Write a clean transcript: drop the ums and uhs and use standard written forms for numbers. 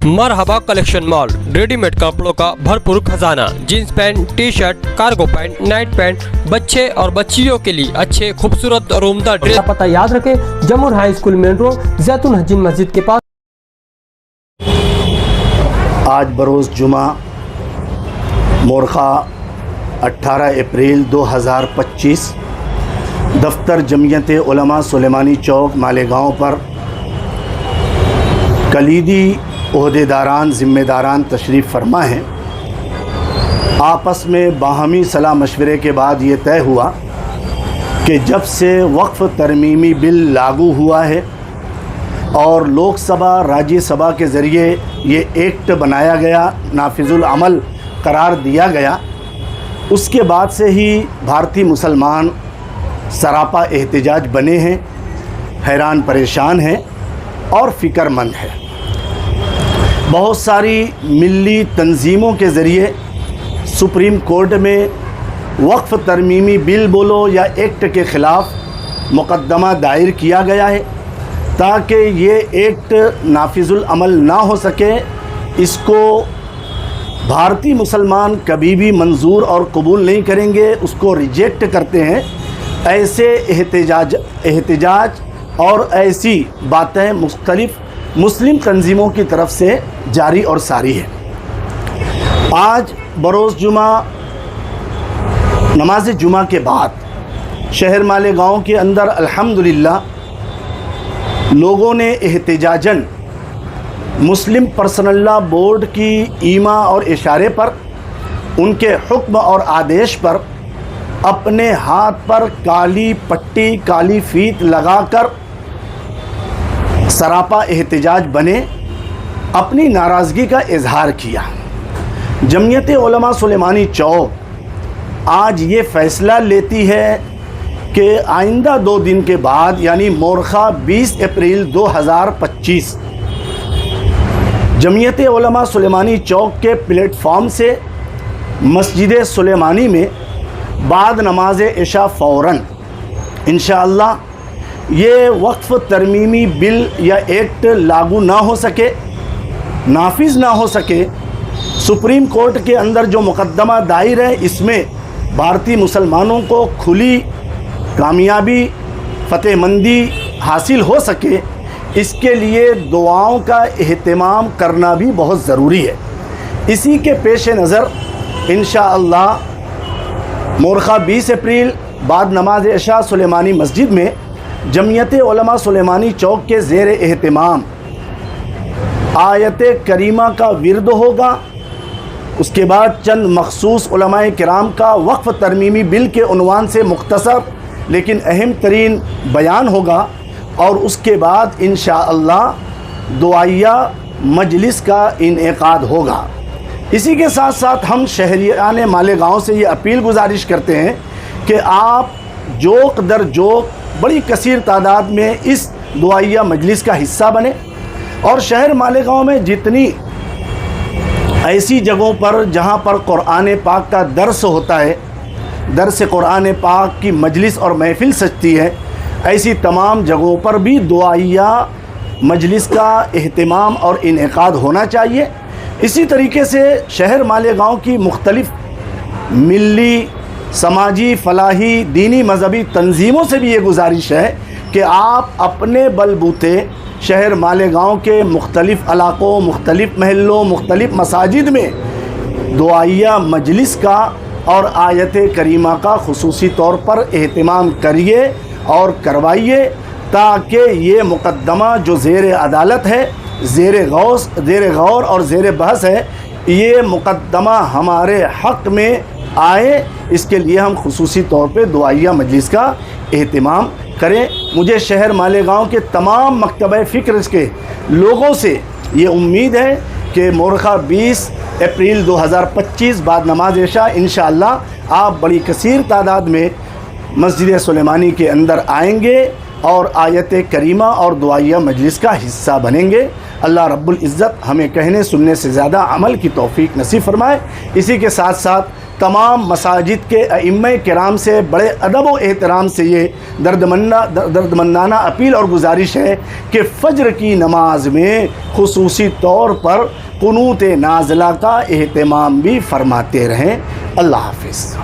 मरहबा collection mall, readymade कपड़ों का भरपूर खजाना, jeans pant, T shirt, cargo pant, night pant, बच्चे और बच्चियों के लिए अच्छे खूबसूरत और उम्दा ड्रेस। पता याद रखें, जमुर हाई स्कूल मेन रोड, जैतून हजीन मस्जिद के पास। आज बरोज़ जुमा मोरखा 18 अप्रैल 2025 दफ्तर जमियत उलमा सुलेमानी चौक मालेगांव पर कलीदी ओहदेदारान ज़िम्मेदारान तशरीफ़ फरमा हैं। आपस में बाहमी सलाह मशवरे के बाद ये तय हुआ कि जब से वक्फ़ तरमीमी बिल लागू हुआ है और लोकसभा राज्यसभा के ज़रिए ये एक्ट बनाया गया, नाफिजुल अमल करार दिया गया, उसके बाद से ही भारतीय मुसलमान सरापा एहतिजाज बने हैं, हैरान परेशान हैं और फ़िक्रमंद हैं। बहुत सारी मिली तंजीमों के ज़रिए सुप्रीम कोर्ट में वक्फ़ तरमीमी बिल बोलो या एक्ट के ख़िलाफ़ मुकदमा दायर किया गया है ताकि ये एक्ट नाफिजुल अमल ना हो सके। इसको भारतीय मुसलमान कभी भी मंजूर और कबूल नहीं करेंगे, उसको रिजेक्ट करते हैं। ऐसे एहतिजाज और ऐसी बातें मुख्तलिफ़ मुस्लिम तंजीमों की तरफ से जारी और सारी है। आज बरोज़ जुमा नमाज जुमा के बाद शहर मालेगांव के अंदर अल्हम्दुलिल्लाह लोगों ने एहतिजाजन मुस्लिम पर्सनल लॉ बोर्ड की ईमा और इशारे पर, उनके हुक्म और आदेश पर अपने हाथ पर काली पट्टी, काली फीत लगाकर सरापा एहतिजाज बने, अपनी नाराज़गी का इजहार किया। जमियत उलमा सुलेमानी चौक आज ये फ़ैसला लेती है कि आइंदा 2 दिन के बाद यानी मोरखा 20 अप्रैल 2025 जमियत उलमा सुलेमानी चौक के प्लेटफॉर्म से मस्जिद सुलेमानी में बाद नमाज इशा फ़ौरन इंशाअल्लाह ये वक्फ़ तरमीमी बिल या एक्ट लागू ना हो सके, नाफिज ना हो सके, सुप्रीम कोर्ट के अंदर जो मुकदमा दायर है इसमें भारतीय मुसलमानों को खुली कामयाबी, फ़तेहमंदी हासिल हो सके, इसके लिए दुआओं का एहतमाम करना भी बहुत ज़रूरी है। इसी के पेश नज़र इंशाअल्लाह मोरखा 20 अप्रैल बाद नमाज इशा सुलेमानी मस्जिद में जमियत उलमा सुलेमानी चौक के ज़ेर एहतमाम आयत करीमा का विर्द होगा। उसके बाद चंद मखसूस उलमाए किराम का वक्फ़ तरमीमी बिल के उन्वान से मुख्तसर लेकिन अहम तरीन बयान होगा और उसके बाद इंशाअल्लाह दुआया मजलिस का इनेकाद होगा। इसी के साथ साथ हम शहरियान मालेगांव से ये अपील गुजारिश करते हैं कि आप जोक दर जोक बड़ी कसीर तादाद में इस दुआया मजलिस का हिस्सा बने और शहर मालेगांव में जितनी ऐसी जगहों पर जहां पर कुरान पाक का दर्स होता है, दर्स कुरान पाक की मजलिस और महफिल सजती है, ऐसी तमाम जगहों पर भी दुआया मजलिस का एहतमाम और इनेकाद होना चाहिए। इसी तरीके से शहर मालेगांव की मुख्तलिफ़ मिली, समाजी, फलाही, दीनी, मजहबी तंजीमों से भी ये गुजारिश है कि आप अपने बलबूते शहर मालेगांव के मुख्तलिफ़ इलाक़ों, मुख्तलिफ़ महल्लों, मुख्तलिफ़ मसाजिद में दुआया मजलिस का और आयत करीमा का खुसूसी तौर पर एहतमाम करिए और करवाइए ताकि ये मुकदमा जो ज़ेर अदालत है, ज़ेर गौर और ज़ेर बहस है, ये मुकदमा हमारे हक़ में आए, इसके लिए हम खुसूसी तौर पे दुआया मजलिस का एहतमाम करें। मुझे शहर मालेगांव के तमाम मकतब फ़िक्र के लोगों से ये उम्मीद है कि मोरखा 20 अप्रैल 2025 बाद नमाज इशा इंशाअल्लाह आप बड़ी कसीर तादाद में मस्जिद सुलेमानी के अंदर आएंगे और आयत करीमा और दुआया मजलिस का हिस्सा बनेंगे। अल्लाह रब्बुल इज़्ज़त हमें कहने सुनने से ज़्यादा अमल की तौफ़ीक नसीब फरमाए। इसी के साथ साथ تمام مساجد کے ائمہ کرام سے بڑے ادب و احترام سے یہ دردمندانہ اپیل اور گزارش ہے کہ فجر کی نماز میں خصوصی طور پر قنوت نازلہ کا اہتمام بھی فرماتے رہیں۔ اللہ حافظ۔